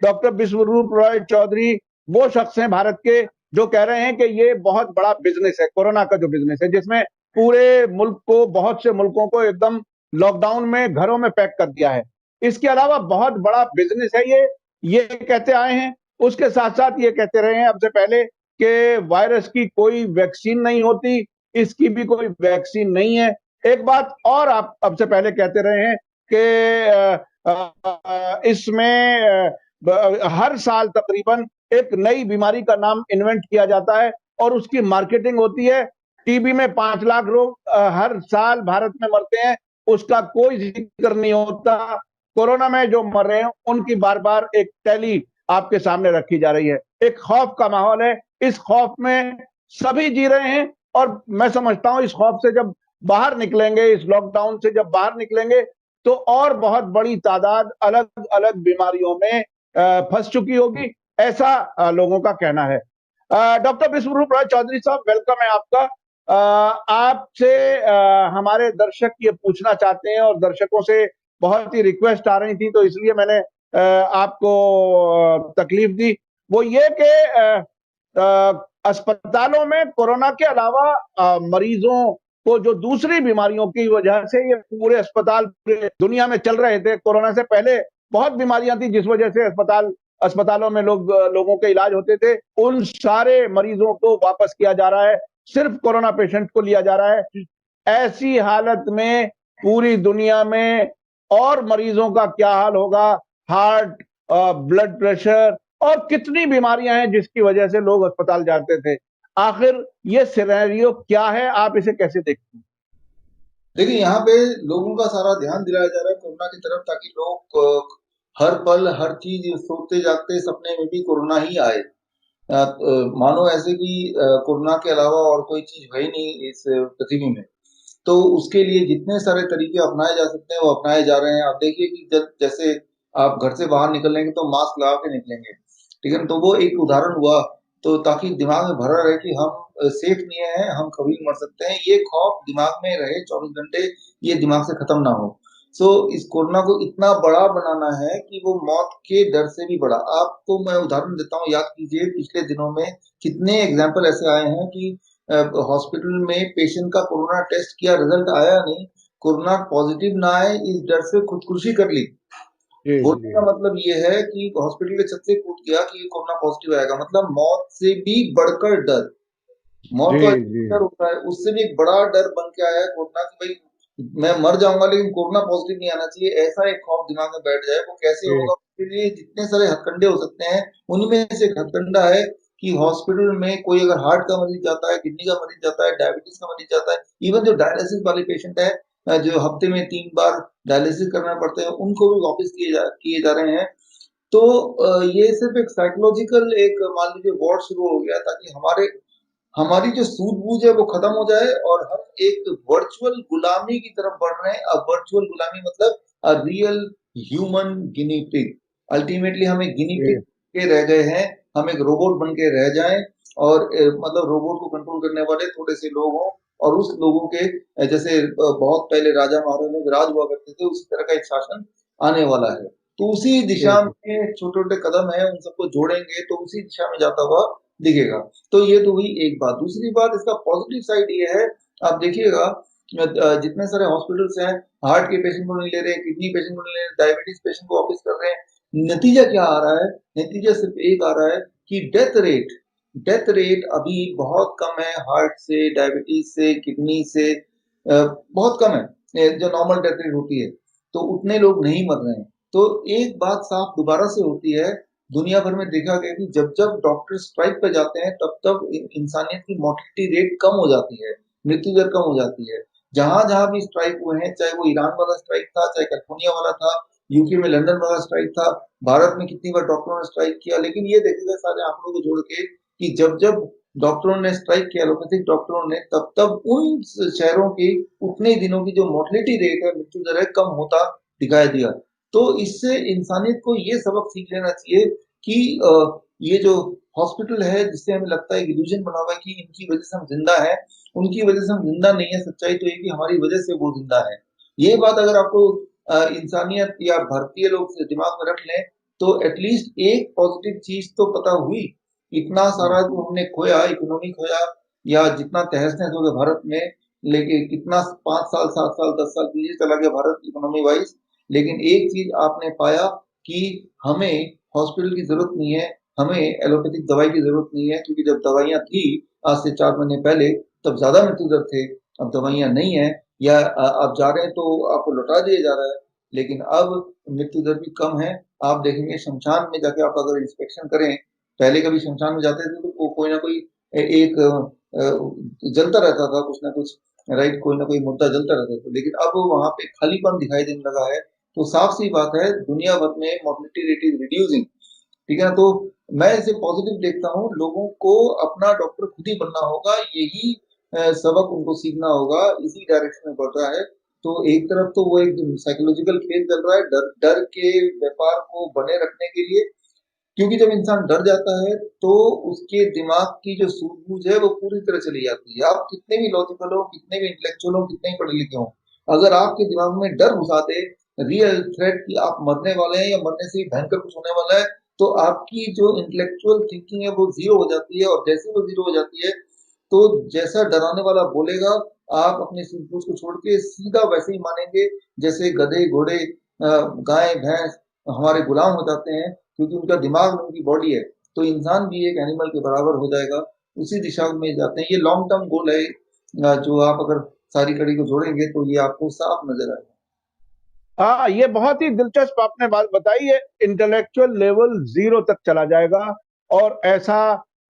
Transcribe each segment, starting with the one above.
Doctor विश्वरूप रॉय चौधरी वो शख्स हैं भारत के जो कह रहे हैं कि ये बहुत बड़ा बिजनेस है, कोरोना का जो बिजनेस है, जिसमें पूरे मुल्क को, बहुत से मुल्कों को एकदम लॉकडाउन में घरों में पैक कर दिया है। इसके अलावा बहुत बड़ा बिजनेस है ये कहते आए हैं। उसके साथ साथ ये कहते रहे हैं अब से पहले कि वायरस की कोई वैक्सीन नहीं होती, इसकी भी कोई वैक्सीन नहीं है। एक बात और आप अब से पहले कहते रहे हैं कि इसमें हर साल तकरीबन एक नई बीमारी का नाम इन्वेंट किया जाता है और उसकी मार्केटिंग होती है। टीबी में 5 लाख लोग हर साल भारत में मरते हैं, उसका कोई जिक्र नहीं होता। कोरोना में जो मर रहे हैं उनकी बार बार एक टैली आपके सामने रखी जा रही है। एक खौफ का माहौल है, इस खौफ में सभी जी रहे हैं। और मैं समझता हूं इस खौफ से जब बाहर निकलेंगे, इस लॉकडाउन से जब बाहर निकलेंगे, तो और बहुत बड़ी तादाद अलग अलग बीमारियों में फंस चुकी होगी, ऐसा लोगों का कहना है। डॉक्टर विश्वरूप राय चौधरी साहब, वेलकम है आपका। आपसे हमारे दर्शक ये पूछना चाहते हैं और दर्शकों से बहुत ही रिक्वेस्ट आ रही थी, तो इसलिए मैंने आपको तकलीफ दी। वो ये कि अस्पतालों में कोरोना के अलावा मरीजों को जो दूसरी बीमारियों की वजह से ये पूरे अस्पताल पूरे दुनिया में चल रहे थे, कोरोना से पहले बहुत बीमारियां थी जिस वजह से अस्पतालों में लोगों के इलाज होते थे, उन सारे मरीजों को वापस किया जा रहा है, सिर्फ कोरोना पेशेंट को लिया जा रहा है। ऐसी हालत में पूरी दुनिया में और मरीजों का क्या हाल होगा? हार्ट, ब्लड प्रेशर और कितनी बीमारियां हैं जिसकी वजह से लोग अस्पताल जाते थे। आखिर ये सिनेरियो क्या है, आप इसे कैसे देखते हैं? देखिए, यहाँ पे लोगों का सारा ध्यान दिलाया जा रहा है कोरोना की तरफ, ताकि लोग हर पल हर चीज सोते जागते सपने में भी कोरोना ही आए। मानो ऐसे कि कोरोना के अलावा और कोई चीज है ही नहीं इस पृथ्वी में। तो उसके लिए जितने सारे तरीके अपनाए जा सकते हैं वो अपनाए जा रहे हैं। आप देखिए कि जब जैसे आप घर से बाहर निकलेंगे तो मास्क लगा के निकलेंगे, ठीक है ना? तो वो एक उदाहरण हुआ, तो ताकि दिमाग में भरा रहे कि हम सेफ नहीं है, हम कभी भी मर सकते हैं, ये खौफ दिमाग में रहे 24 घंटे, ये दिमाग से खत्म ना हो। सो इस कोरोना को इतना बड़ा बनाना है कि वो मौत के डर से भी बड़ा। आपको मैं उदाहरण देता हूँ, याद कीजिए पिछले दिनों में कितने एग्जाम्पल ऐसे आए हैं कि हॉस्पिटल में पेशेंट का कोरोना टेस्ट किया, रिजल्ट आया नहीं, कोरोना पॉजिटिव ना आए इस डर से खुदकुशी कर ली। जी बोलने जी का मतलब ये है कि हॉस्पिटल के छत से कूद गया कि ये कोरोना पॉजिटिव आएगा, मतलब मौत से भी बढ़कर डर। जी मौत तो जी डर होता है, उससे भी एक बड़ा डर बन के आया है कोरोना की, भाई मैं मर जाऊंगा लेकिन कोरोना पॉजिटिव नहीं आना चाहिए, ऐसा एक खौफ दिमाग में बैठ जाए। वो कैसे जी होगा? उसके लिए जितने सारे हथकंडे हो सकते हैं, उनमें से एक हथकंडा है कि हॉस्पिटल में कोई अगर हार्ट का मरीज जाता है, किडनी का मरीज जाता है, डायबिटीज का मरीज जाता है, इवन जो डायलिसिस वाले पेशेंट है, जो हफ्ते में 3 बार डायलिसिस करना पड़ते हैं, उनको भी वापस किए जा रहे हैं। तो ये सिर्फ एक साइकोलॉजिकल एक मान लीजिए वॉर शुरू हो गया, ताकि हमारी जो सूझबूझ है वो खत्म हो जाए और हम एक वर्चुअल गुलामी की तरफ बढ़ रहे हैं। अब वर्चुअल गुलामी मतलब a real human guinea pig. Ultimately हम एक गिनी पिग जी के रह गए हैं, हम एक रोबोट बन के रह जाएं, और मतलब रोबोट को कंट्रोल करने वाले थोड़े से लोग हों, और उस लोगों के जैसे बहुत पहले राजा महाराजा के राज हुआ करते थे, उसी तरह का एक शासन आने वाला है। तो उसी जी दिशा जी में छोटे छोटे कदम है, उन सबको जोड़ेंगे तो उसी दिशा में जाता हुआ दिखेगा। तो ये तो हुई एक बात। दूसरी बात, इसका पॉजिटिव साइड ये है, आप देखिएगा जितने सारे हॉस्पिटल्स हैं, हार्ट के पेशेंट को नहीं ले रहे, किडनी पेशेंट को नहीं ले रहे, डायबिटीज पेशेंट को वापस कर रहे हैं। नतीजा क्या आ रहा है? नतीजा सिर्फ एक आ रहा है कि डेथ रेट अभी बहुत कम है, हार्ट से, डायबिटीज से, किडनी से बहुत कम है। जो नॉर्मल डेथ रेट होती है, तो उतने लोग नहीं मर रहे हैं। तो एक बात साफ दोबारा से होती है, दुनिया भर में देखा गया कि जब जब डॉक्टर स्ट्राइक पे जाते हैं, तब तब इंसानियत की मोर्टेलिटी रेट कम हो जाती है, मृत्यु दर कम हो जाती है। जहां जहां भी स्ट्राइक हुए हैं, चाहे वो ईरान वाला स्ट्राइक था, चाहे कैलिफोर्निया वाला था, यूके में लंदन वाला स्ट्राइक था, भारत में कितनी बार डॉक्टरों ने स्ट्राइक किया, लेकिन ये देखेगा सारे आंकड़ों को जोड़ के कि जब जब डॉक्टरों ने स्ट्राइक किया, एलोपैथिक डॉक्टरों ने, तब तब उन शहरों की उतने दिनों की जो मोर्टेलिटी रेट है, मृत्यु दर है, कम होता दिखाई दिया। तो इससे इंसानियत को ये सबक सीख लेना चाहिए कि ये जो हॉस्पिटल है, जिससे हमें लगता है इल्यूजन बना हुआ है कि इनकी वजह से हम जिंदा हैं, उनकी वजह से हम जिंदा नहीं है। सच्चाई तो ये कि हमारी वजह से वो जिंदा है। ये बात अगर आपको इंसानियत या भारतीय लोग से दिमाग में रख लें, तो एटलीस्ट एक पॉजिटिव चीज तो पता हुई। इतना सारा जो हमने खोया, इकोनॉमी खोया, या जितना तहस नहस हो गया भारत में, लेकिन कितना 5 साल 7 साल 10 साल पीछे चला गया भारत इकोनॉमी वाइज। लेकिन एक चीज आपने पाया कि हमें हॉस्पिटल की जरूरत नहीं है, हमें एलोपैथिक दवाई की जरूरत नहीं है, क्योंकि जब दवाइयां थी आज से 4 महीने पहले, तब ज्यादा मृत्यु दर थे। अब दवाइयां नहीं है, या आप जा रहे हैं तो आपको लौटा दिया जा रहा है, लेकिन अब मृत्यु दर भी कम है। आप देखेंगे शमशान में जाके आप अगर इंस्पेक्शन करें, पहले कभी शमशान में जाते थे तो कोई ना कोई एक जलता रहता था, कुछ ना कुछ, राइट, कोई ना कोई मुद्दा जलता रहता था, लेकिन अब वहां पे खालीपन दिखाई देने लगा है। तो साफ सी बात है, दुनिया भर में मोर्टेलिटी रेट इज रिड्यूसिंग। ठीक है ना? तो मैं इसे पॉजिटिव देखता हूँ। लोगों को अपना डॉक्टर खुद ही बनना होगा, यही सबक उनको सीखना होगा, इसी डायरेक्शन में बढ़ रहा है। तो एक तरफ तो वो एक साइकोलॉजिकल खेल चल रहा है, डर डर के व्यापार को बने रखने के लिए, क्योंकि जब इंसान डर जाता है तो उसके दिमाग की जो सूझबूझ है वो पूरी तरह चली जाती है। आप कितने भी लॉजिकल हो, कितने भी इंटेलेक्चुअल हो, कितने ही पढ़े लिखे हो, अगर आपके दिमाग में डर घुसा दे, रियल थ्रेट कि आप मरने वाले हैं या मरने से भी भयंकर कुछ होने वाला है, तो आपकी जो इंटेलेक्चुअल थिंकिंग है वो जीरो हो जाती है। और जैसे वो जीरो हो जाती है, तो जैसा डराने वाला बोलेगा, आप अपनी सूझबूझ को छोड़ के सीधा वैसे ही मानेंगे, जैसे गधे घोड़े गाय भैंस हमारे गुलाम हो जाते हैं, क्योंकि उनका दिमाग में उनकी बॉडी है। तो इंसान भी एक एनिमल के बराबर हो जाएगा, उसी दिशा में जाते हैं। ये लॉन्ग टर्म गोल है, जो आप अगर सारी कड़ी को जोड़ेंगे तो ये आपको साफ नजर आएगा। हाँ, ये बहुत ही दिलचस्प आपने बात बताई है। इंटेलेक्चुअल लेवल जीरो तक चला जाएगा, और ऐसा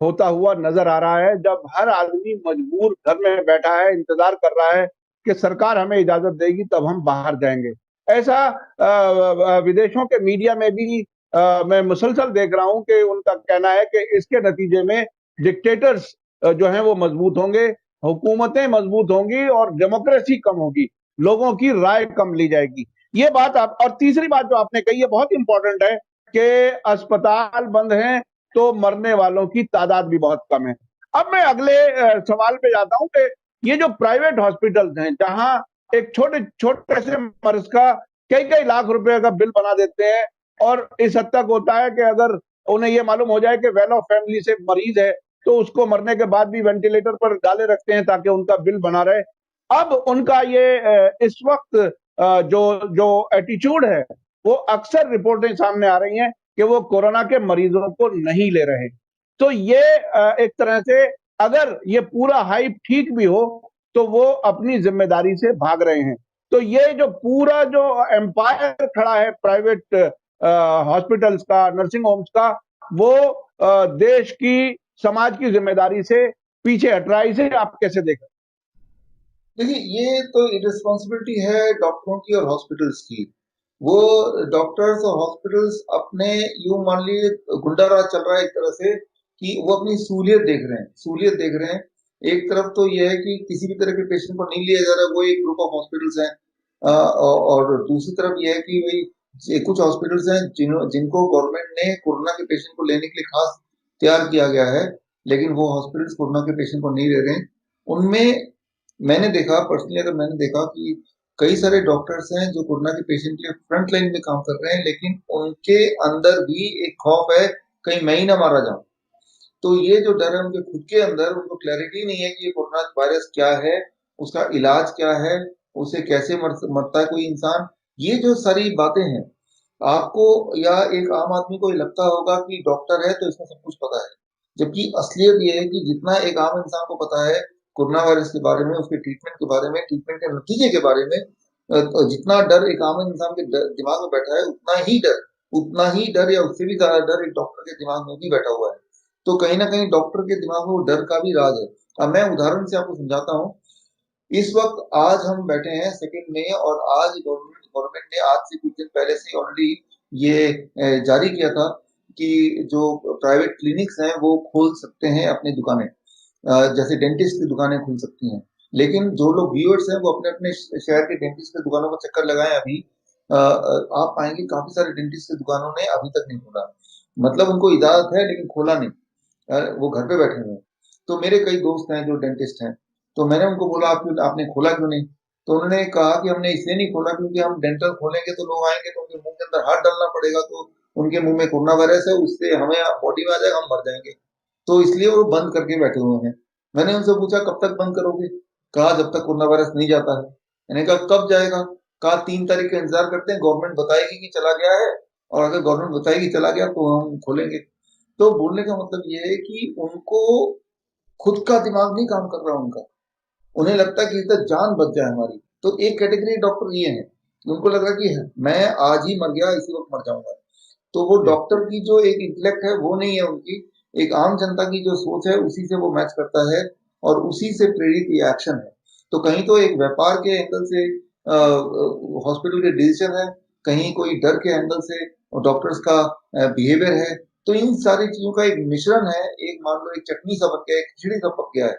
होता हुआ नजर आ रहा है जब हर आदमी मजबूर घर में बैठा है, इंतजार कर रहा है कि सरकार हमें इजाजत देगी तब हम बाहर जाएंगे। ऐसा विदेशों के मीडिया में भी मैं मुसलसल देख रहा हूं कि उनका कहना है कि इसके नतीजे में डिक्टेटर्स जो हैं वो मजबूत होंगे, हुकूमतें मजबूत होंगी और डेमोक्रेसी कम होगी, लोगों की राय कम ली जाएगी। ये बात आप, और तीसरी बात जो आपने कही है बहुत इंपॉर्टेंट है कि अस्पताल बंद हैं तो मरने वालों की तादाद भी बहुत कम है। अब मैं अगले सवाल पे जाता हूं कि ये जो प्राइवेट हॉस्पिटल्स हैं जहां एक छोटे छोटे से मरीज का कई कई लाख रुपए का बिल बना देते हैं, और इस हद तक होता है कि अगर उन्हें यह मालूम हो जाए कि वेल ऑफ फैमिली से मरीज है तो उसको मरने के बाद भी वेंटिलेटर पर डाले रखते हैं ताकि उनका बिल बना रहे। अब उनका ये इस वक्त जो जो एटीट्यूड है, वो अक्सर रिपोर्टें सामने आ रही हैं कि वो कोरोना के मरीजों को नहीं ले रहे। तो ये एक तरह से अगर ये पूरा हाइप ठीक भी हो तो वो अपनी जिम्मेदारी से भाग रहे हैं। तो ये जो पूरा जो एम्पायर खड़ा है प्राइवेट हॉस्पिटल्स का, नर्सिंग होम्स का, वो देश की, समाज की जिम्मेदारी से पीछे हट रहा है। इसे आप कैसे देख रहे देखिए, ये तो इरिस्पॉन्सिबिलिटी है डॉक्टरों की और हॉस्पिटल्स की। वो डॉक्टर्स और हॉस्पिटल्स अपने, यूं मान लीजिए, गुंडा राज चल रहा है एक तरह से, कि वो अपनी सहूलियत देख रहे हैं, सहूलियत देख रहे हैं। एक तरफ तो ये है कि किसी भी तरह के पेशेंट को नहीं लिया जा रहा है, वो एक ग्रुप ऑफ हॉस्पिटल्स हैं। और दूसरी तरफ ये है कि भाई कुछ हॉस्पिटल्स हैं जिनको गवर्नमेंट ने कोरोना के पेशेंट को लेने के लिए खास तैयार किया गया है, लेकिन वो हॉस्पिटल्स कोरोना के पेशेंट को नहीं ले रहे हैं। उनमें मैंने देखा, पर्सनली अगर मैंने देखा कि कई सारे डॉक्टर्स हैं जो कोरोना के पेशेंट के फ्रंट लाइन में काम कर रहे हैं, लेकिन उनके अंदर भी एक खौफ है, कहीं मैं ही ना मारा जाऊं। तो ये जो डर है उनके खुद के अंदर, उनको क्लैरिटी नहीं है कि ये कोरोना वायरस क्या है, उसका इलाज क्या है, उसे कैसे मरता है कोई इंसान। ये जो सारी बातें हैं, आपको या एक आम आदमी को ये लगता होगा कि डॉक्टर है तो इसमें सब कुछ पता है, जबकि असलियत ये है कि जितना एक आम इंसान को पता है कोरोना वायरस के बारे में, उसके ट्रीटमेंट के बारे में, ट्रीटमेंट के नतीजे के बारे में, जितना डर एक आम इंसान के दिमाग में बैठा है, उतना ही डर या उससे भी ज्यादा डर एक डॉक्टर के दिमाग में भी बैठा हुआ है। तो कहीं ना कहीं डॉक्टर के दिमाग में वो डर का भी राज है। अब मैं उदाहरण से आपको समझाता हूँ। इस वक्त आज हम बैठे हैं 2 मई, और आज गवर्नमेंट ने आज से कुछ दिन पहले से ऑलरेडी ये जारी किया था कि जो प्राइवेट क्लिनिक्स हैं वो खोल सकते हैं अपनी दुकानें, जैसे डेंटिस्ट की दुकानें खुल सकती हैं। लेकिन जो लोग व्यूअर्स हैं वो अपने अपने शहर के डेंटिस्ट की दुकानों पर चक्कर लगाएं अभी। आप पाएंगे काफी सारे डेंटिस्ट की दुकानों ने अभी तक नहीं खोला, मतलब उनको इजाजत है लेकिन खोला नहीं। वो घर पे बैठे हुए हैं। तो मेरे कई दोस्त हैं जो डेंटिस्ट हैं, तो मैंने उनको बोला आपने खोला क्यों नहीं? तो उन्होंने कहा कि हमने इसलिए नहीं खोला क्योंकि हम डेंटल खोलेंगे तो लोग आएंगे तो उनके मुंह के अंदर हाथ डालना पड़ेगा, तो उनके मुंह में कोरोना वायरस है, उससे हमें बॉडी में आ जाएगा, हम मर जाएंगे। तो इसलिए वो बंद करके बैठे हुए हैं। मैंने उनसे पूछा कब तक बंद करोगे? कहा जब तक कोरोना वायरस नहीं जाता है। मैंने कहा कब जाएगा? कहा 3 तारीख का इंतजार करते हैं, गवर्नमेंट बताएगी कि चला गया है, और अगर गवर्नमेंट बताएगी चला गया तो हम खोलेंगे। तो बोलने का मतलब ये है कि उनको खुद का दिमाग नहीं काम कर रहा उनका। उन्हें लगता है कि इधर जान बच जाए हमारी। तो एक कैटेगरी डॉक्टर ये है, उनको लग रहा है कि मैं आज ही मर गया, इसी वक्त मर जाऊंगा। तो वो जी। डॉक्टर की जो एक इंटेलेक्ट है वो नहीं है उनकी, एक आम जनता की जो सोच है उसी से वो मैच करता है, और उसी से प्रेरित ये एक्शन है। तो कहीं तो एक व्यापार के एंगल से हॉस्पिटल के डिसीजन है, कहीं कोई डर के एंगल से डॉक्टर्स का बिहेवियर है। तो इन सारी चीजों का एक मिश्रण है, एक मान लो एक चटनी सा बन गया, एक खिचड़ी सा पक गया है।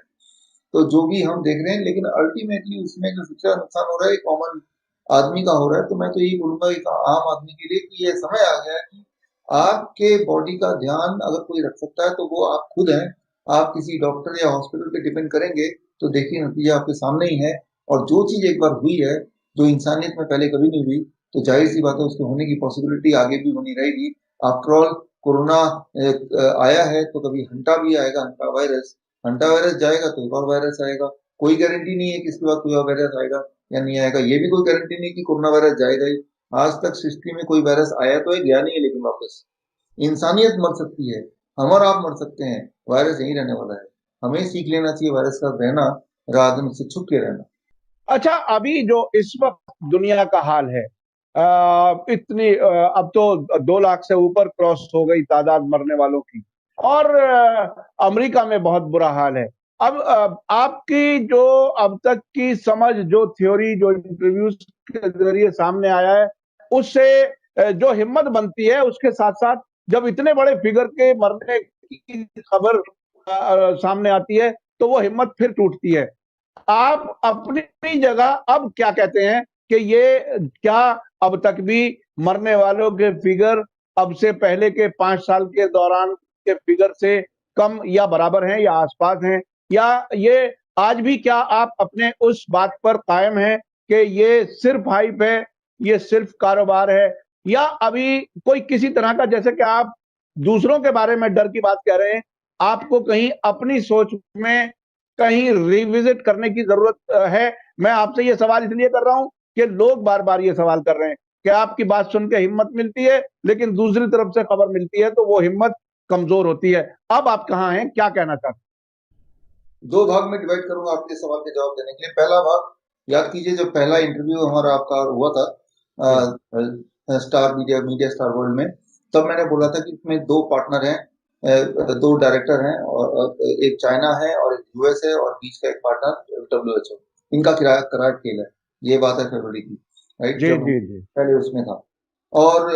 तो जो भी हम देख रहे हैं, लेकिन अल्टीमेटली उसमें जो सबसे ज्यादा नुकसान हो रहा है कॉमन आदमी का हो रहा है। तो मैं तो यही बोलूंगा एक आम आदमी के लिए कि ये समय आ गया है कि आपके बॉडी का ध्यान अगर कोई रख सकता है तो वो आप खुद हैं। आप किसी डॉक्टर या हॉस्पिटल पे डिपेंड करेंगे तो देखिए नतीजा आपके सामने ही है। और जो चीज एक बार हुई है, जो इंसानियत में पहले कभी नहीं हुई, तो जाहिर सी बात है उसके होने की पॉसिबिलिटी आगे भी होनी रहेगी। आफ्टर ऑल कोरोना आया है तो कभी हंटा भी आएगा, हंटा वायरस। हंटा वायरस जाएगा तो एक और वायरस आएगा। कोई गारंटी नहीं है कि इसके बाद कोई और वायरस आएगा या नहीं आएगा। ये भी कोई गारंटी नहीं कि कोरोना वायरस जाएगा ही। आज तक सृष्टि में कोई वायरस आया तो है, गया नहीं है, लेकिन वापस इंसानियत मर सकती है, हम और आप मर सकते हैं, वायरस यही रहने वाला है। हमें सीख लेना चाहिए वायरस का रहना, रात में से छुप के रहना। अच्छा, अभी जो इस वक्त दुनिया का हाल है, इतनी अब तो 2 लाख से ऊपर क्रॉस हो गई तादाद मरने वालों की, और अमेरिका में बहुत बुरा हाल है। अब आपकी जो अब तक की समझ, जो थ्योरी, जो इंटरव्यूज के जरिए सामने आया है, उससे जो हिम्मत बनती है, उसके साथ साथ जब इतने बड़े फिगर के मरने की खबर सामने आती है, तो वो हिम्मत फिर टूटती है। आप अपनी जगह अब क्या कहते हैं कि ये क्या अब तक भी मरने वालों के फिगर अब से पहले के 5 साल के दौरान के फिगर से कम या बराबर हैं या आसपास हैं, या ये आज भी क्या आप अपने उस बात पर कायम हैं कि ये सिर्फ हाइप है, ये सिर्फ कारोबार है, या अभी कोई किसी तरह का, जैसे कि आप दूसरों के बारे में डर की बात कह रहे हैं, आपको कहीं अपनी सोच में कहीं रिविजिट करने की जरूरत है? मैं आपसे ये सवाल इसलिए कर रहा हूं कि लोग बार बार ये सवाल कर रहे हैं कि आपकी बात सुन के हिम्मत मिलती है, लेकिन दूसरी तरफ से खबर मिलती है तो वो हिम्मत कमजोर होती है। अब आप कहां हैं, क्या कहना चाहते दो भाग में डिवाइड करूंगा आपके सवाल के जवाब देने के लिए। पहला भाग, याद कीजिए जब पहला इंटरव्यू हमारा आपका हुआ था हैं? Star media media star world में, तब मैंने बोला था कि इसमें दो पार्टनर हैं, दो डायरेक्टर हैं, और एक चाइना है और एक यूएस है, और बीच का एक पार्टनर डब्ल्यूएचओ। इनका किराया करार खेल है। ये बात है फरवरी की, राइट, जी जब हम जी जी। पहले उसमें था। और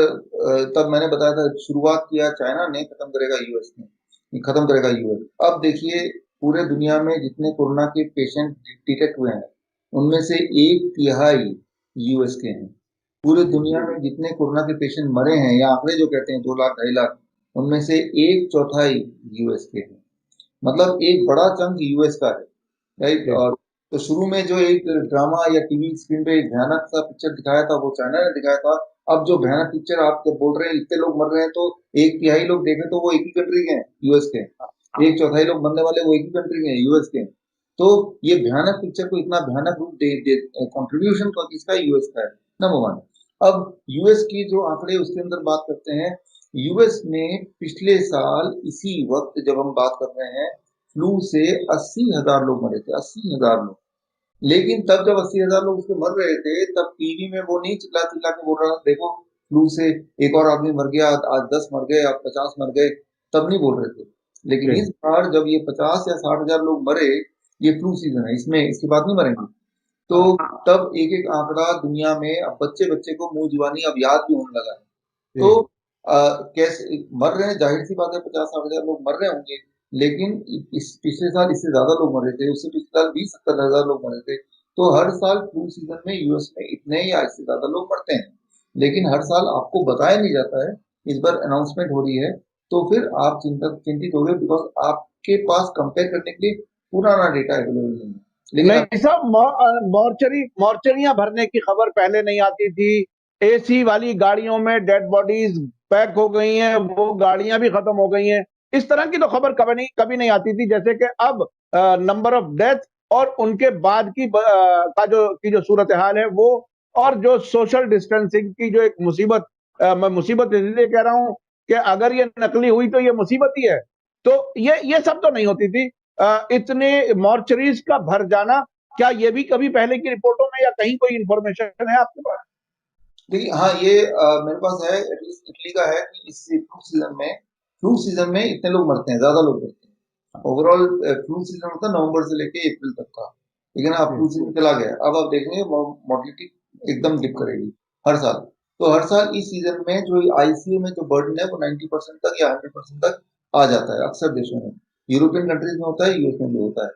तब मैंने बताया था शुरुआत किया चाइना ने, खत्म करेगा यूएस ने, खत्म करेगा यूएस। अब देखिए पूरे दुनिया में जितने कोरोना के पेशेंट डिटेक्ट हुए हैं, उनमें से 1/3 यूएस के हैं। पूरे दुनिया में जितने कोरोना के पेशेंट मरे हैं, या आंकड़े जो कहते हैं 2 लाख 2.5 लाख, उनमें से 1/4 यूएस के हैं। मतलब एक बड़ा चंक यूएस का है, राइट। जी और तो शुरू में जो एक ड्रामा या टीवी स्क्रीन पे एक भयानक सा पिक्चर दिखाया था वो चाइना ने दिखाया था। अब जो भयानक पिक्चर आप जब बोल रहे हैं इतने लोग मर रहे हैं, तो 1/3 लोग देखें तो वो एक ही कंट्री के हैं, यूएस के। 1/4 लोग मरने वाले वो एक ही कंट्री के हैं, यूएस के। तो ये भयानक पिक्चर को इतना भयानक रूप दे कंट्रीब्यूशन तो किसका है? यूएस का है, नंबर वन। अब यूएस की जो आंकड़े उसके अंदर बात करते हैं, यूएस में पिछले साल इसी वक्त जब हम बात कर रहे हैं, फ्लू से 80,000 लोग मरे थे, 80,000 लोग। लेकिन तब जब 80,000 लोग उससे मर रहे थे, तब टीवी में वो नहीं चिल्ला चिल्ला के बोल रहा था देखो फ्लू से एक और आदमी मर गया, आज 10 मर गए, अब 50 मर गए, तब नहीं बोल रहे थे। लेकिन जी। इस बार जब ये 50 या 60,000 लोग मरे, ये फ्लू सीजन है, इसमें इसके बाद नहीं मरेंगे। तो तब एक एक आंकड़ा दुनिया में अब बच्चे बच्चे को मुंह जुबानी अब याद भी होने लगा है। तो जी। कैसे मर रहे हैं, जाहिर सी बात है 50-60 हजार लोग मर रहे होंगे। लेकिन इस पिछले साल इससे ज्यादा लोग मरे थे, उससे पिछले साल 20-70 हजार लोग मरे थे। तो हर साल फ्लू सीजन में यूएस में इतने या इससे ज्यादा लोग मरते हैं, लेकिन हर साल आपको बताया नहीं जाता है। इस बार अनाउंसमेंट हो रही है, तो फिर आप चिंतित हो गए, बिकॉज आपके पास कंपेयर करने के लिए पुराना डेटा अवेलेबल नहीं है। लेकिन नहीं साहब, मॉर्चरियां भरने की खबर पहले नहीं आती थी, एसी वाली गाड़ियों में डेड बॉडीज पैक हो गई हैं, वो गाड़ियां भी खत्म हो गई हैं। इस तरह की तो खबर कभी नहीं आती थी, जैसे कि अब नंबर ऑफ डेथ और उनके बाद की जो सूरत हाल है वो, और जो सोशल डिस्टेंसिंग की जो एक मुसीबत, मैं मुसीबत इसलिए कह रहा हूं कि अगर ये नकली हुई तो ये मुसीबत ही है। तो ये सब तो नहीं होती थी। इतने मॉर्चरीज का भर जाना, क्या ये भी कभी पहले की रिपोर्टों में या कहीं कोई इंफॉर्मेशन है आपके पास? देखिए, हाँ, ये मेरे पास है, एटलीस्ट इटली का है कि इस फ्लू सीजन में इतने लोग मरते हैं, ज्यादा लोग मरते हैं। ओवरऑल फ्लू सीजन होता है नवंबर से लेके अप्रैल तक का, लेकिन अब फ्लू सीजन चला गया, अब आप देखेंगे मोर्टेलिटी एकदम डिप करेगी हर साल। तो हर साल इस सीजन में जो आईसीयू में जो बर्डन है वो 90% तक या 100% तक आ जाता है अक्सर देशों में। यूरोपियन कंट्रीज में होता है, यूएस में भी होता है।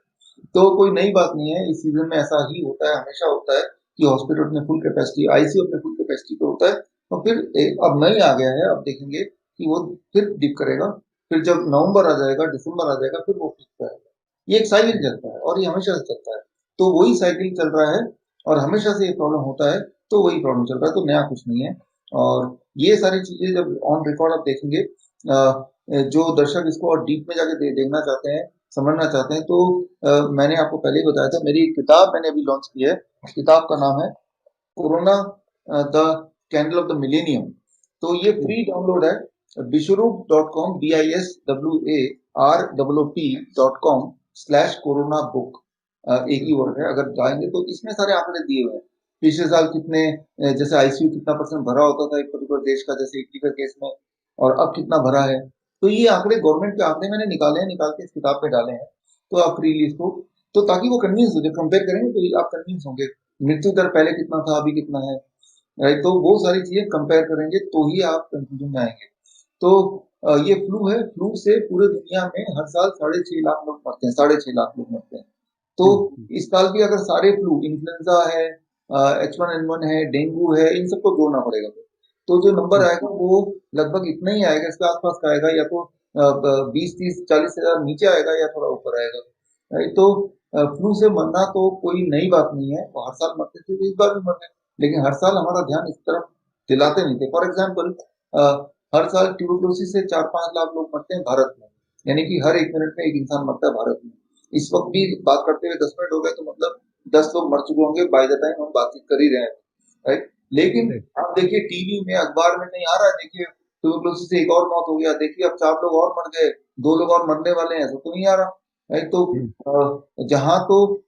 तो कोई नई बात नहीं है, इस सीजन में ऐसा ही होता है, हमेशा होता है कि हॉस्पिटल अपने फुल कैपेसिटी, आईसीयू अपने फुल कैपेसिटी पे होता है। और फिर अब मई आ गया है, अब देखेंगे कि वो फिर डिप करेगा। फिर जब नवंबर आ जाएगा, दिसंबर आ जाएगा, फिर वो पीक पे आएगा। ये एक साइकिल चलता है और ये हमेशा से चलता है। तो वही साइकिल चल रहा है और हमेशा से ये प्रॉब्लम होता है, तो वही प्रॉब्लम चल रहा है, तो नया कुछ नहीं है। और ये सारी चीजें जब ऑन रिकॉर्ड आप देखेंगे, जो दर्शक इसको और डीप में जाके देखना चाहते हैं, समझना चाहते हैं, तो मैंने आपको पहले ही बताया था, मेरी एक किताब मैंने अभी लॉन्च की है। किताब का नाम है corona the candle of the millennium. तो ये फ्री डाउनलोड है, biswaroop.com, biswaroop.com/कोरोना बुक, एक ही वर्ड है। अगर जाएंगे तो इसमें सारे आंकड़े दिए हुए हैं, पिछले साल कितने, जैसे आईसीयू कितना परसेंट भरा होता था एक पर्टिकुलर देश का, जैसे इटली का केस में, और अब कितना भरा है। तो ये आंकड़े, गवर्नमेंट के आंकड़े मैंने निकाले हैं, निकाल के इस किताब में डाले हैं। तो आप फ्रीली इसको, तो ताकि वो कन्विंस हो जाए, कंपेयर करेंगे तो आप कन्विंस होंगे, मृत्यु दर पहले कितना था, अभी कितना है, राइट। तो वो सारी चीजें कंपेयर करेंगे तो ही आप कंक्लूजन में आएंगे। तो ये फ्लू है, फ्लू से पूरे दुनिया में हर साल 6.5 लाख लोग मरते हैं, 6.5 लाख लोग मरते हैं। तो इस साल भी अगर सारे फ्लू, इन्फ्लुएंजा है, H1N1 है, डेंगू है, इन सबको जोड़ना पड़ेगा। तो जो नंबर आएगा वो लगभग इतना ही आएगा, इसके आसपास का आएगा, या तो 20, 30, 40 हजार नीचे आएगा या थोड़ा ऊपर आएगा, राइट। तो फ्लू से मरना तो कोई नई बात नहीं है, वो हर साल मरते थे, तो इस बार भी मर गए। लेकिन हर साल हमारा ध्यान इस तरफ दिलाते नहीं थे। फॉर एग्जाम्पल, हर साल ट्यूबरकुलोसिस से 4-5 लाख लोग मरते हैं भारत में, यानी कि हर 1 मिनट में एक इंसान मरता है भारत में। इस वक्त भी बात करते हुए 10 मिनट हो गए, तो मतलब 10 लोग मर चुके होंगे बाय द टाइम हम बातचीत कर ही रहे हैं, राइट। लेकिन आप देखिए टीवी में, अखबार में नहीं आ रहा है, देखिए ट्यूबरकुलोसिस से एक और मौत हो गया, देखिए अब 4 लोग और मर गए, 2 लोग और मरने वाले हैं, ऐसा तो नहीं आ रहा, राइट। तो जहां तो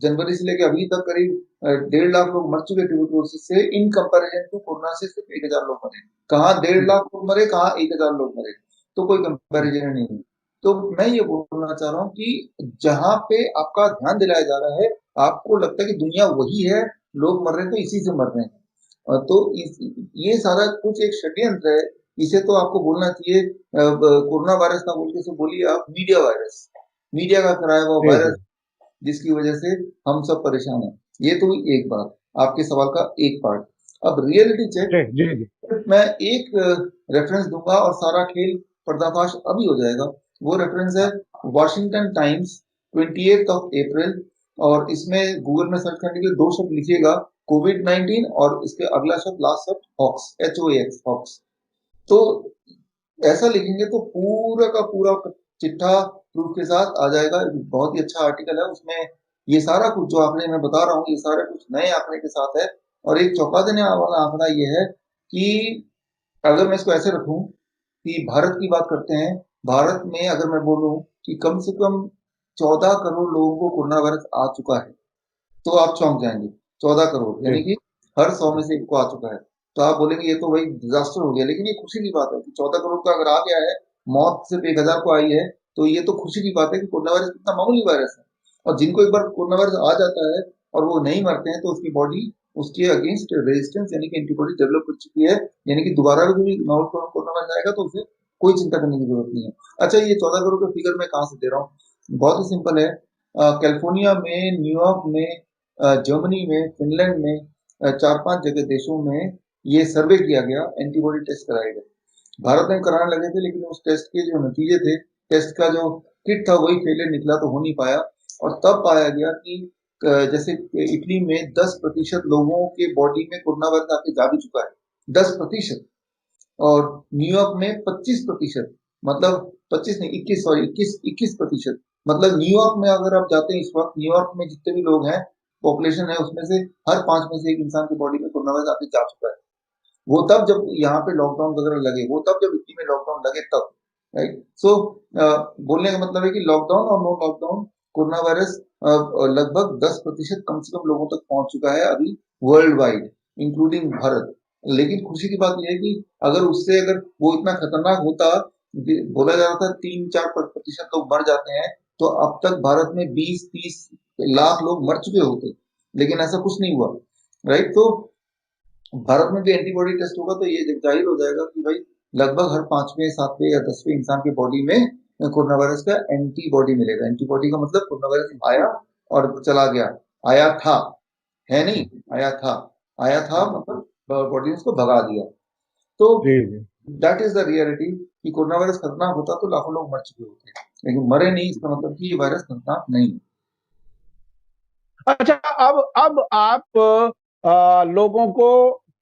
जनवरी से लेकर अभी तक करीब 1.5 लाख लोग मर चुके ट्यूबरकुलोसिस से, इन कंपैरिजन टू कोरोना से सिर्फ 1,000 लोग मरे। कहाँ 1.5 लाख लोग मरे, कहाँ 1,000 लोग मरे, तो कोई कंपैरिजन नहीं है। तो मैं ये बोलना चाह रहा हूँ कि जहां पे आपका ध्यान दिलाया जा रहा है, आपको लगता है कि दुनिया वही है, लोग मर रहे हैं तो इसी से मर रहे हैं, तो ये सारा कुछ एक षड्यंत्र है। इसे तो आपको बोलना चाहिए, कोरोना वायरस ना बोल के इसे बोलिए आप मीडिया वायरस, मीडिया का कराया हुआ वायरस, जिसकी वजह से हम सब परेशान हैं। ये तो हुई एक बात, आपके सवाल का एक पार्ट। अब रियलिटी चेक, मैं एक रेफरेंस दूंगा और सारा खेल पर्दाफाश अभी हो जाएगा। वो रेफरेंस है वॉशिंगटन टाइम्स, 28 अप्रैल। और इसमें गूगल में सर्च करने के लिए 2 शब्द लिखिएगा, कोविड-19, और इसके अगला शब्द, लास्ट शब्द हॉक्स, HOAX, हॉक्स। तो ऐसा लिखेंगे तो पूरा का पूरा चिट्ठा प्रूफ के साथ आ जाएगा। बहुत ही अच्छा आर्टिकल है, उसमें ये सारा कुछ जो आपने, मैं बता रहा हूँ, ये सारा कुछ नए आंकड़े के साथ है। और एक चौंका देने वाला आंकड़ा ये है कि अगर मैं इसको ऐसे रखूं कि भारत की बात करते हैं, भारत में अगर मैं बोलूं कि कम से कम 14 करोड़ लोगों को कोरोना वायरस आ चुका है, तो आप चौंक जाएंगे। 14 करोड़, यानी कि हर 100 में से एक को आ चुका है। तो आप बोलेंगे ये तो भाई डिजास्टर हो गया, लेकिन ये खुशी की बात है कि 14 करोड़ का अगर आ गया है, मौत सिर्फ 1,000 को आई है, तो ये तो खुशी की बात है कि कोरोना वायरस कितना मामूली वायरस है। और जिनको एक बार कोरोना वायरस आ जाता है और वो नहीं मरते हैं, तो उसकी बॉडी उसके अगेंस्ट रेजिस्टेंस यानी कि एंटीबॉडी डेवलप कर चुकी है, यानी कि दोबारा भी नॉवल कोरोना वायरस आएगा तो उसे कोई चिंता करने की जरूरत नहीं है। अच्छा, ये 14 करोड़ का फिगर मैं कहाँ से दे रहा हूँ, बहुत ही सिंपल है। कैलिफोर्निया में, न्यूयॉर्क में, जर्मनी में, फिनलैंड में, 4-5 जगह देशों में ये सर्वे किया गया, एंटीबॉडी टेस्ट कराए गए। भारत में कराने लगे थे, लेकिन उस टेस्ट के जो नतीजे थे, टेस्ट का जो किट था वही फेलियर निकला, तो हो नहीं पाया। और तब पाया गया कि जैसे इटली में 10% लोगों के बॉडी में कोरोना वायरस आके जा भी चुका है, 10%। और न्यूयॉर्क में 25%, मतलब 25 नहीं 21, सॉरी 21%। मतलब न्यूयॉर्क में अगर आप जाते हैं इस वक्त, न्यूयॉर्क में जितने भी लोग हैं, पॉपुलेशन है, उसमें से हर 5 में से एक इंसान की बॉडी में कोरोना वायरस आके जा चुका है। वो तब जब यहाँ पे लॉकडाउन वगैरह लगे, वो तब जब इटली में लॉकडाउन लगे तब, राइट। सो बोलने का मतलब है कि लॉकडाउन और नो लॉकडाउन, कोरोना वायरस लगभग 10% कम से कम लोगों तक पहुंच चुका है अभी, वर्ल्ड वाइड, इंक्लूडिंग भारत। लेकिन खुशी की बात यह है कि अगर वो इतना खतरनाक होता, बोला जा रहा था 3-4% लोग मर जाते हैं, तो अब तक भारत में 20-30 लाख लोग मर चुके होते। लेकिन ऐसा कुछ नहीं हुआ, राइट। तो भारत में भी एंटीबॉडी टेस्ट होगा तो ये जाहिर हो जाएगा कि भाई लगभग हर 5वें 7वें या 10वें इंसान की बॉडी में कोरोना वायरस का एंटीबॉडी मिलेगा। एंटीबॉडी का मतलब कोरोना वायरस आया और चला गया, आया था, है नहीं, आया था, आया था मतलब बॉडी ने उसको भगा दिया। तो जी जी। दैट इज द रियलिटी कि कोरोना वायरस खतरनाक होता तो लाखों लोग मर चुके होते हैं, लेकिन मरे नहीं, इसका मतलब कि ये वायरस खतरनाक नहीं है। अच्छा, अब आप लोगों को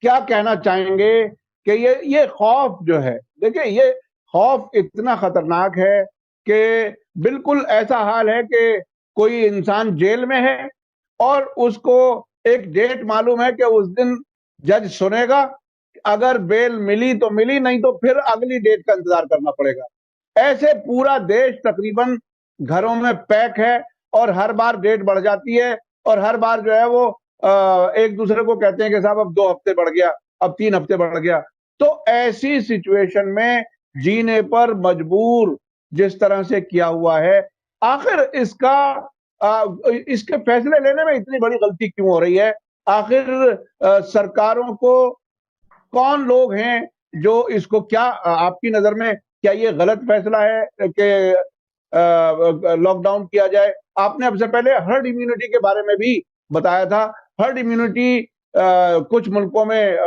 क्या कहना चाहेंगे कि ये खौफ जो है, देखिए ये खौफ इतना खतरनाक है कि बिल्कुल ऐसा हाल है कि कोई इंसान जेल में है और उसको एक डेट मालूम है कि उस दिन जज सुनेगा, अगर बेल मिली तो मिली, नहीं तो फिर अगली डेट का इंतजार करना पड़ेगा। ऐसे पूरा देश तकरीबन घरों में पैक है और हर बार डेट बढ़ जाती है और हर बार जो है वो एक दूसरे को कहते हैं कि साहब अब 2 हफ्ते बढ़ गया, अब 3 हफ्ते बढ़ गया। तो ऐसी सिचुएशन में जीने पर मजबूर जिस तरह से किया हुआ है, आखिर इसके फैसले लेने में इतनी बड़ी गलती क्यों हो रही है? आखिर सरकारों को कौन लोग हैं जो इसको, क्या आपकी नजर में क्या ये गलत फैसला है कि लॉकडाउन किया जाए? आपने अब से पहले हर्ड इम्यूनिटी के बारे में भी बताया था। हर्ड इम्यूनिटी कुछ मुल्कों में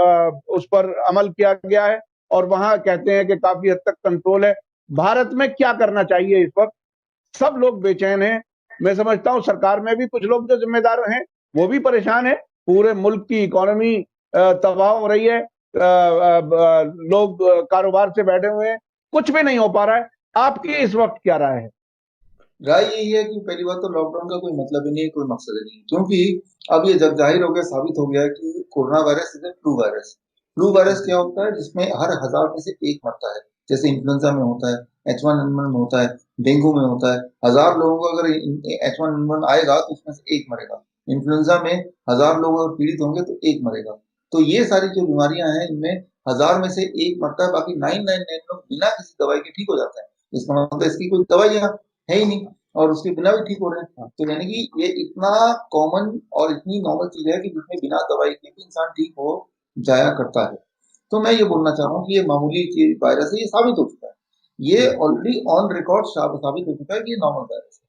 उस पर अमल किया गया है और वहां कहते हैं कि काफी हद तक कंट्रोल है। भारत में क्या करना चाहिए इस वक्त? सब लोग बेचैन हैं। मैं समझता हूं सरकार में भी कुछ लोग जो जिम्मेदार हैं वो भी परेशान है। पूरे मुल्क की इकोनॉमी तबाह हो रही है, लोग कारोबार से बैठे हुए हैं, कुछ भी नहीं हो पा रहा है। आपकी इस वक्त क्या राय है? राय यही है कि पहली बात तो लॉकडाउन का कोई मतलब ही नहीं है, कोई मकसद ही नहीं है, क्योंकि अब ये जग जाहिर हो गया, साबित हो गया है कि corona virus is flu virus. Flu virus क्या होता है? जिसमें हर 1000 में से एक मरता है। जैसे इन्फ्लुएंजा में होता है, H1N1 में होता है, डेंगू में होता है। 1000 लोगों को अगर H1N1 आएगा तो उसमें से एक मरेगा। इन्फ्लुएंजा में 1000 लोग अगर पीड़ित होंगे तो एक मरेगा। तो ये सारी जो बीमारियां हैं, इनमें 1000 में से एक मरता है, बाकी 999 लोग बिना किसी दवाई के ठीक हो जाते हैं। इसका मतलब इसकी कोई दवाइयां है ही नहीं और उसके बिना भी ठीक हो रहे हैं। तो यानी कि ये इतना कॉमन और इतनी नॉर्मल चीज है कि जिसमें बिना दवाई के भी इंसान ठीक हो जाया करता है। तो मैं ये बोलना चाह रहा हूँ कि ये मामूली चीज वायरस है, ये साबित हो चुका है। ये ऑलरेडी ऑन रिकॉर्ड साबित हो चुका है कि ये नॉर्मल वायरस है।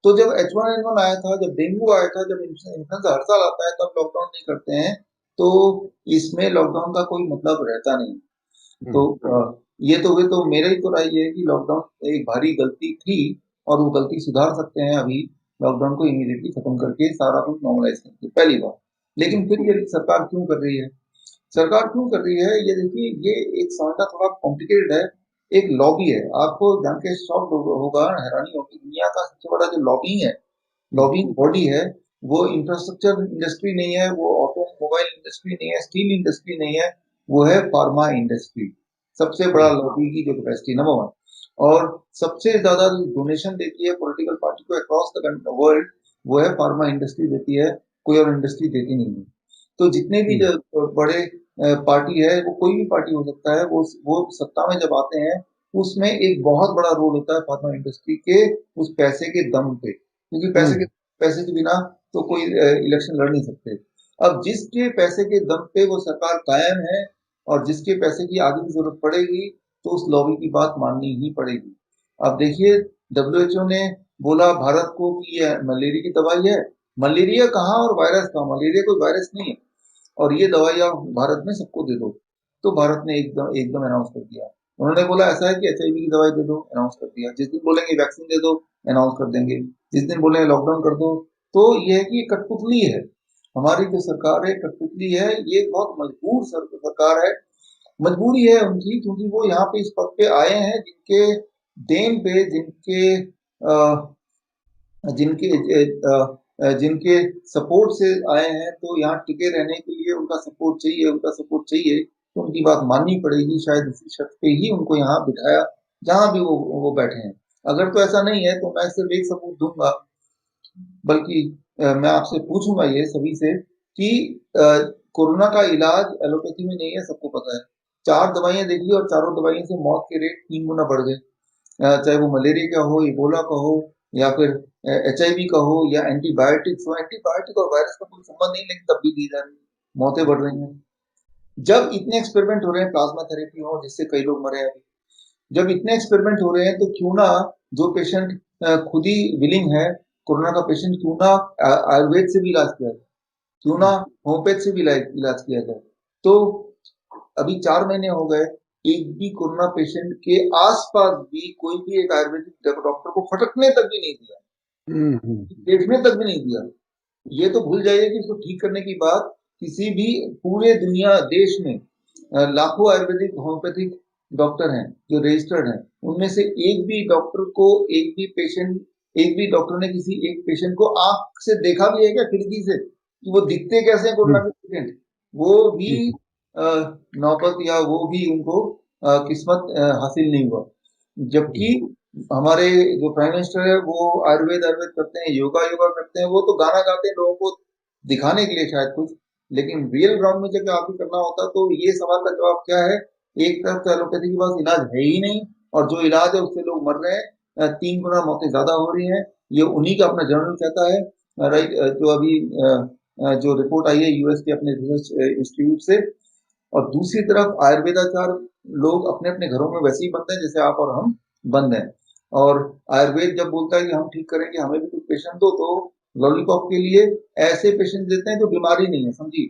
तो जब H1N1 आया था, जब डेंगू आया था, जब इन्फ्लुएंजा हर साल आता है, तब लॉकडाउन नहीं करते हैं, तो इसमें लॉकडाउन का कोई मतलब रहता नहीं। तो ये तो हुए, तो मेरा ही तो राय ये है कि लॉकडाउन एक भारी गलती थी और वो गलती सुधार सकते हैं अभी, लॉकडाउन को इमीडिएटली खत्म करके सारा कुछ नॉर्मलाइज करके, पहली बात। लेकिन फिर ये सरकार क्यों कर रही है? सरकार क्यों कर रही है ये देखिए, ये एक समझना थोड़ा कॉम्प्लिकेटेड है। एक लॉबी है, आपको जान के शौक होगा, हैरानी होगी, दुनिया का सबसे बड़ा जो लॉबिंग है, लॉबिंग बॉडी है, वो इंफ्रास्ट्रक्चर इंडस्ट्री नहीं है, वो ऑटोमोबाइल इंडस्ट्री नहीं है, स्टील इंडस्ट्री नहीं है, वो है फार्मा इंडस्ट्री। सबसे बड़ा लॉबी की जो कैपेसिटी, नंबर 1। और सबसे ज्यादा डोनेशन देती है पॉलिटिकल पार्टी को अक्रॉस द वर्ल्ड, वो है फार्मा इंडस्ट्री देती है, कोई और इंडस्ट्री देती नहीं है। तो जितने भी जो बड़े पार्टी है, वो कोई भी पार्टी हो सकता है, वो सत्ता में जब आते हैं, उसमें एक बहुत बड़ा रोल होता है फार्मा इंडस्ट्री के, उस पैसे के दम पे, क्योंकि पैसे के बिना तो कोई इलेक्शन लड़ नहीं सकते। अब जिसके पैसे के दम पे वो सरकार कायम है और जिसके पैसे की आगे भी जरूरत पड़ेगी, तो उस लॉबी की बात माननी ही पड़ेगी। अब देखिए, WHO ने बोला भारत को कि ये मलेरिया की दवाई है। मलेरिया कहाँ और वायरस कहाँ? मलेरिया कोई वायरस नहीं है, और ये दवाई आप भारत में सबको दे दो। तो भारत ने एकदम एकदम अनाउंस कर दिया। उन्होंने बोला ऐसा है कि HIV की दवाई दे दो, अनाउंस कर दिया। जिस दिन बोलेंगे वैक्सीन दे दो, अनाउंस कर देंगे। जिस दिन बोलेंगे लॉकडाउन कर दो, तो ये है कि ये कठपुतली है, हमारी जो सरकार है कठपुतली है, ये बहुत मजबूर सरकार है। मजबूरी है उनकी, क्योंकि वो यहाँ पे इस पद पे आए हैं जिनके देन पे, जिनके जिनके सपोर्ट से आए हैं, तो यहाँ टिके रहने के लिए उनका सपोर्ट चाहिए, उनका सपोर्ट चाहिए, तो उनकी बात माननी पड़ेगी। शायद इसी शर्त पे ही उनको यहाँ बिठाया, जहां भी वो बैठे हैं। अगर तो ऐसा नहीं है तो मैं सिर्फ एक सबूत दूंगा, बल्कि मैं आपसे पूछूंगा ये सभी से कि अ, कोरोना का इलाज एलोपैथी में नहीं है, सबको पता है। 4 दवाइयां देखी और चारों दवाइयों से मौत के रेट 3 गुना बढ़ गए। चाहे वो मलेरिया का हो, इबोला का हो, या फिर HIV का हो, या एंटीबायोटिक्स हो। एंटीबायोटिक और वायरस का कोई संबंध नहीं, लेकिन तब भी दी जा रही है, मौतें बढ़ रही हैं। जब इतने एक्सपेरिमेंट हो रहे हैं, प्लाज्मा थेरेपी हो जिससे कई लोग मरे हैं अभी, जब इतने एक्सपेरिमेंट हो रहे हैं, तो क्यों ना जो पेशेंट खुद ही विलिंग है, कोरोना का पेशेंट, क्यों ना आयुर्वेद से भी इलाज किया जाए, क्यों ना होम्योपैथ से भी इलाज किया जाए। तो अभी 4 महीने हो गए, एक भी कोरोना पेशेंट के आसपास भी कोई भी एक आयुर्वेदिक डॉक्टर को फटकने तक भी नहीं दिया, देखने तक भी नहीं दिया। ये तो भूल जाइए कि इसको ठीक करने की बात किसी भी, पूरे दुनिया देश में लाखों आयुर्वेदिक होम्योपैथिक डॉक्टर हैं जो रजिस्टर्ड हैं, उनमें से एक भी डॉक्टर को, एक भी डॉक्टर ने किसी एक पेशेंट को आंख से देखा भी है क्या, खिड़की से, कि वो दिखते कैसे हैं कोरोना के पेशेंट? वो भी नौबत, या वो भी उनको किस्मत हासिल नहीं हुआ। जबकि हमारे जो प्राइम मिनिस्टर है वो आयुर्वेद आयुर्वेद करते हैं, योगा योगा करते हैं, वो तो गाना गाते हैं लोगों को दिखाने के लिए शायद कुछ, लेकिन रियल ग्राउंड में जब आपको करना होता तो ये सवाल का जवाब क्या है? एक तरफ तो एलोपैथी के पास इलाज है ही नहीं, और जो इलाज है उससे लोग मर रहे हैं, 3 गुना मौतें ज्यादा हो रही हैं। ये उन्हीं का अपना जर्नल कहता है, राइट, जो अभी जो रिपोर्ट आई है यूएस के अपने रिसर्च इंस्टीट्यूट से। और दूसरी तरफ आयुर्वेदाचार लोग अपने अपने घरों में वैसे ही बंद हैं जैसे आप और हम बंद हैं। और आयुर्वेद जब बोलता है कि हम ठीक करेंगे, हमें भी कुछ पेशेंट दो, तो लॉलीपॉप के लिए ऐसे पेशेंट देते हैं जो बीमारी नहीं है, समझिए,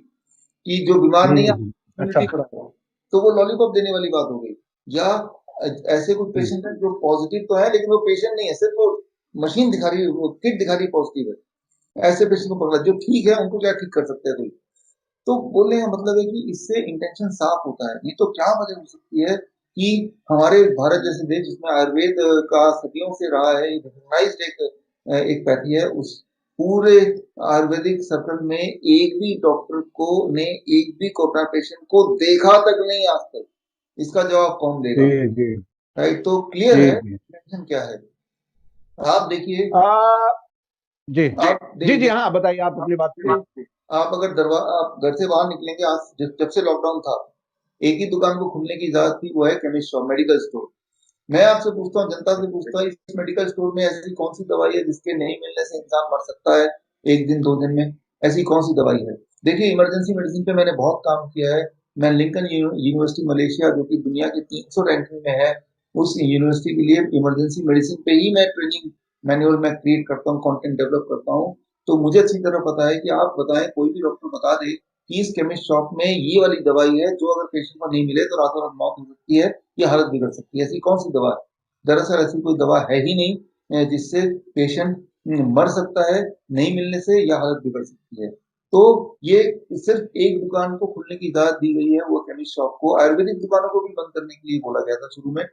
कि जो बीमार नहीं है, अच्छा। इम्यूनिटी बढ़ा हुआ, तो वो लॉलीपॉप देने वाली बात हो गई। या ऐसे कुछ पेशेंट हैं जो पॉजिटिव तो है, लेकिन वो पेशेंट नहीं है, सिर्फ वो मशीन दिखा रही है, वो किट दिखा रही है पॉजिटिव है। ऐसे पेशेंट को पकड़ा, जो ठीक है उनको क्या ठीक कर सकते हैं कोई? तो बोलने का मतलब है कि इससे इंटेंशन साफ होता है। नहीं तो क्या वजह हो सकती है कि हमारे भारत जैसे देश, जिसमें आयुर्वेद का सदियों से रहा है, रिकॉग्नाइज्ड एक पैथी है, उस पूरे आयुर्वेदिक सर्कल में एक भी डॉक्टर को ने एक भी कोरोना पेशेंट को देखा तक नहीं आज तक। इसका जवाब कौन देगा? जी जी राइट, तो क्लियर जी है जी। इंटेंशन क्या है। आप देखिए, आ, जी आप जी जी, देखिए, हाँ बताइए, आप अपनी बात करिए। आप अगर आप घर से बाहर निकलेंगे, आज जब से लॉकडाउन था, एक ही दुकान को खुलने की इजाजत थी, वो है केमिस्ट शॉप, मेडिकल स्टोर। मैं आपसे पूछता हूँ, जनता से पूछता हूँ, इस मेडिकल स्टोर में ऐसी कौन सी दवाई है जिसके नहीं मिलने से इंसान मर सकता है एक दिन 2 दिन में? ऐसी कौन सी दवाई है? देखिए, इमरजेंसी मेडिसिन पे मैंने बहुत काम किया है। मैं लिंकन यूनिवर्सिटी मलेशिया, जो कि दुनिया की 300 रैंकिंग में है, उस यूनिवर्सिटी के लिए इमरजेंसी मेडिसिन पे ही मैं ट्रेनिंग मैनुअल में क्रिएट करता हूँ, कंटेंट डेवलप करता हूँ। तो मुझे अच्छी तरह पता है कि आप बताएं, कोई भी डॉक्टर बता दे कि इस केमिस्ट शॉप में ये वाली दवाई है, जो अगर पेशेंट को नहीं मिले तो रातों रात मौत हो सकती है, या हालत बिगड़ सकती है। ऐसी कौन सी दवा है? दरअसल ऐसी कोई दवा है ही नहीं जिससे पेशेंट मर सकता है नहीं मिलने से, या हालत बिगड़ सकती है। तो ये सिर्फ एक दुकान को खुलने की इजाजत दी गई है, वो केमिस्ट शॉप को। आयुर्वेदिक दुकानों को भी बंद करने के लिए बोला गया था शुरू में,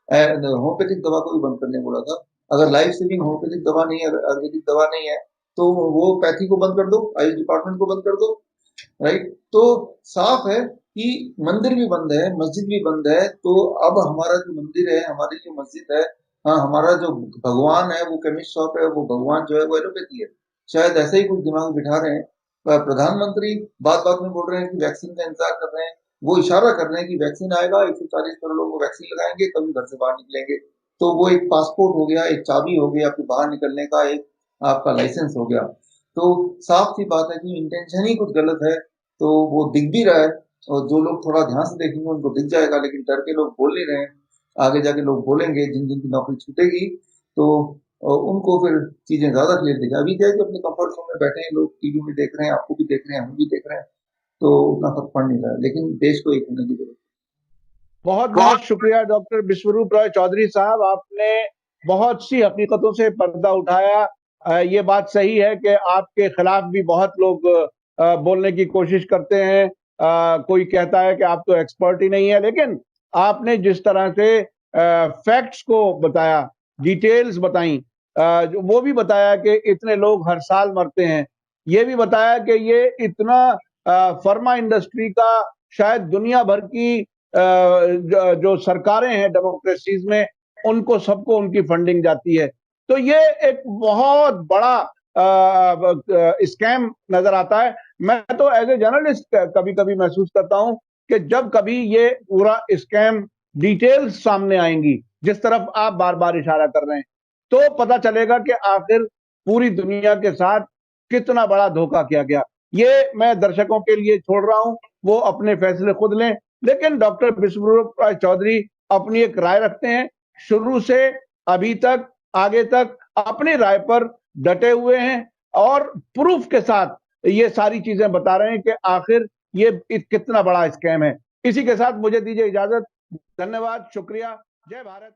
होम्योपैथिक दवा को भी बंद करने बोला था। अगर लाइफ सेविंग होम्योपैथिक दवा नहीं है, आयुर्वेदिक दवा नहीं है, तो वो पैथी को बंद कर दो, आयुष डिपार्टमेंट को बंद कर दो। राइट, तो साफ है कि मंदिर भी बंद है, मस्जिद भी बंद है। तो अब हमारा जो मंदिर है, हमारी जो मस्जिद है, हाँ, हमारा जो भगवान है वो केमिस्ट शॉप है, वो भगवान जो है वो एलोपैथी है। शायद ऐसे ही कुछ दिमाग बिठा रहे हैं। प्रधानमंत्री बात बात में बोल रहे हैं कि वैक्सीन का इंतजार कर रहे हैं, वो इशारा कर रहे हैं कि वैक्सीन आएगा, 140 करोड़ लोग वैक्सीन लगाएंगे तभी घर से बाहर निकलेंगे। तो वो एक पासपोर्ट हो गया, एक चाबी हो गया, आपके बाहर निकलने का एक आपका लाइसेंस हो गया। तो साफ सी बात है कि इंटेंशन ही कुछ गलत है। तो वो दिख भी रहा है, और जो लोग थोड़ा ध्यान से देखेंगे उनको दिख जाएगा, लेकिन डर के लोग बोल नहीं रहे हैं। आगे जाके लोग बोलेंगे, जिन जिन की नौकरी छूटेगी, तो उनको फिर चीजें ज्यादा क्लियर दिखेगी। अभी क्या है कि अपने कंफर्ट जोन में बैठे हैं लोग, टीवी में देख रहे हैं, आपको भी देख रहे हैं, हम भी देख रहे हैं, तो उतना फर्क पड़ नहीं रहा है, लेकिन देश को एक होने की जरूरत बहुत बहुत शुक्रिया डॉक्टर विश्वरूप रॉय चौधरी साहब, आपने बहुत सी हकीकतों से पर्दा उठाया। ये बात सही है कि आपके खिलाफ भी बहुत लोग बोलने की कोशिश करते हैं। कोई कहता है कि आप तो एक्सपर्ट ही नहीं है, लेकिन आपने जिस तरह से फैक्ट्स को बताया, डिटेल्स बताई, वो भी बताया कि इतने लोग हर साल मरते हैं, ये भी बताया कि ये इतना फार्मा इंडस्ट्री का शायद दुनिया भर की जो सरकारें हैं डेमोक्रेसीज में, उनको सबको उनकी फंडिंग जाती है। तो ये एक बहुत बड़ा स्कैम नजर आता है। मैं तो एज ए जर्नलिस्ट कभी कभी महसूस करता हूं कि जब कभी ये पूरा स्कैम डिटेल्स सामने आएंगी, जिस तरफ आप बार बार इशारा कर रहे हैं, तो पता चलेगा कि आखिर पूरी दुनिया के साथ कितना बड़ा धोखा किया गया। ये मैं दर्शकों के लिए छोड़ रहा हूं, वो अपने फैसले खुद लें। लेकिन डॉक्टर विश्वरूप राय चौधरी अपनी एक राय रखते हैं, शुरू से अभी तक, आगे तक अपनी राय पर डटे हुए हैं और प्रूफ के साथ ये सारी चीजें बता रहे हैं कि आखिर ये कितना बड़ा स्कैम है। इसी के साथ मुझे दीजिए इजाजत। धन्यवाद, शुक्रिया, जय भारत।